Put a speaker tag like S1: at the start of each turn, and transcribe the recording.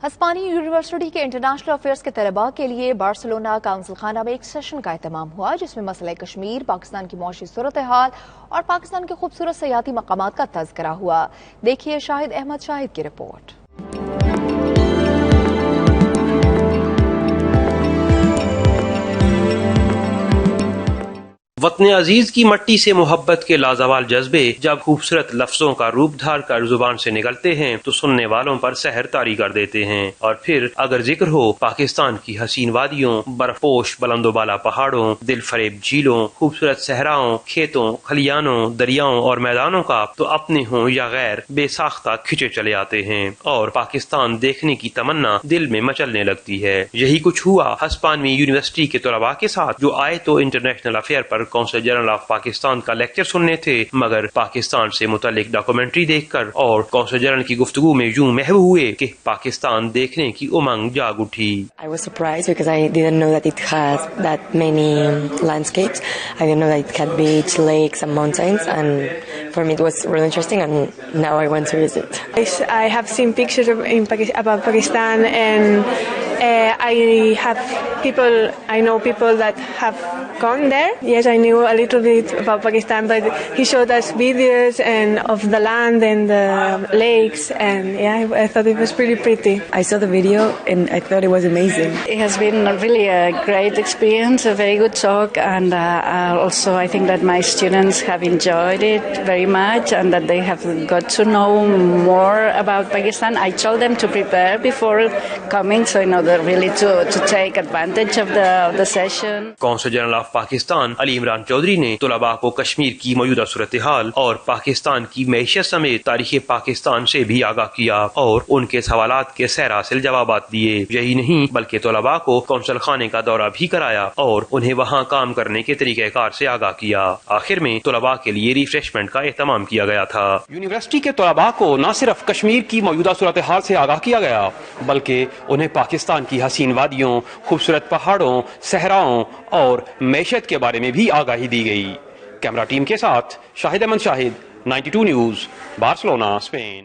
S1: ہسپانی university کے international affairs کے طلباء کے لیے بارسلونا کونسل خانہ میں ایک سیشن کا اہتمام ہوا، جس میں مسئلہ کشمیر، پاکستان کی معاشی صورتحال اور پاکستان کے خوبصورت سیاحتی مقامات کا تذکرہ ہوا۔ دیکھیے شاہد احمد شاہد کی رپورٹ۔
S2: وطن عزیز کی مٹی سے محبت کے لازوال جذبے جب خوبصورت لفظوں کا روپ دھار کر زبان سے نکلتے ہیں تو سننے والوں پر سحر طاری کر دیتے ہیں، اور پھر اگر ذکر ہو پاکستان کی حسین وادیوں، برف پوش بلند و بالا پہاڑوں، دل فریب جھیلوں، خوبصورت صحراؤں، کھیتوں، کھلیانوں، دریاؤں اور میدانوں کا، تو اپنے ہوں یا غیر بے ساختہ کھچے چلے آتے ہیں اور پاکستان دیکھنے کی تمنا دل میں مچلنے لگتی ہے۔ یہی کچھ ہوا ہسپانوی یونیورسٹی کے طلباء کے ساتھ، جو آئے تو international affair per council general of Pakistan کا لیکچر سننے تھے، مگر پاکستان سے متعلق ڈاکومنٹری دیکھ کر اور کونسل جنرل کی گفتگو میں یوں محو ہوئے کہ پاکستان دیکھنے کی امنگ جاگ اٹھی۔
S3: I was surprised because I didn't know that it had that many landscapes. I didn't know that it had beach, lakes and mountains, and for me it was really interesting, and now I want to visit.
S4: I have seen pictures about Pakistan, and I know people that have gone there. Yes, I knew a little bit about Pakistan, but he showed us videos and of the land and the lakes, and yeah, I thought it was pretty.
S3: I saw the video and I thought it was amazing.
S5: It has been really a great experience, a very good talk, and also I think that my students have enjoyed it very much and that they have got to know more about Pakistan. I told them to prepare before coming, so in order really to take advantage of the session.
S2: Consul general of Pakistan Ali Imran Chaudhry نے طلباء کو کشمیر کی موجودہ صورتحال اور پاکستان کی معیشت سمیت تاریخ پاکستان سے بھی آگاہ کیا اور ان کے سوالات کے سیر حاصل جوابات دیے۔ یہی نہیں بلکہ طلباء کو کونسل خانے کا دورہ بھی کرایا اور انہیں وہاں کام کرنے کے طریقہ کار سے آگاہ کیا۔ آخر میں طلباء کے لیے ریفریشمنٹ کا اہتمام کیا گیا تھا۔
S6: یونیورسٹی کے طلباء کو نہ صرف کشمیر کی موجودہ صورتحال سے آگاہ کیا گیا، بلکہ انہیں پاکستان کی حسین وادیوں، خوبصورت پہاڑوں، صحراؤں اور معیشت کے بارے میں بھی آگاہی دی گئی۔ کیمرہ ٹیم کے ساتھ شاہد احمد شاہد، 92 نیوز، بارسلونا، اسپین۔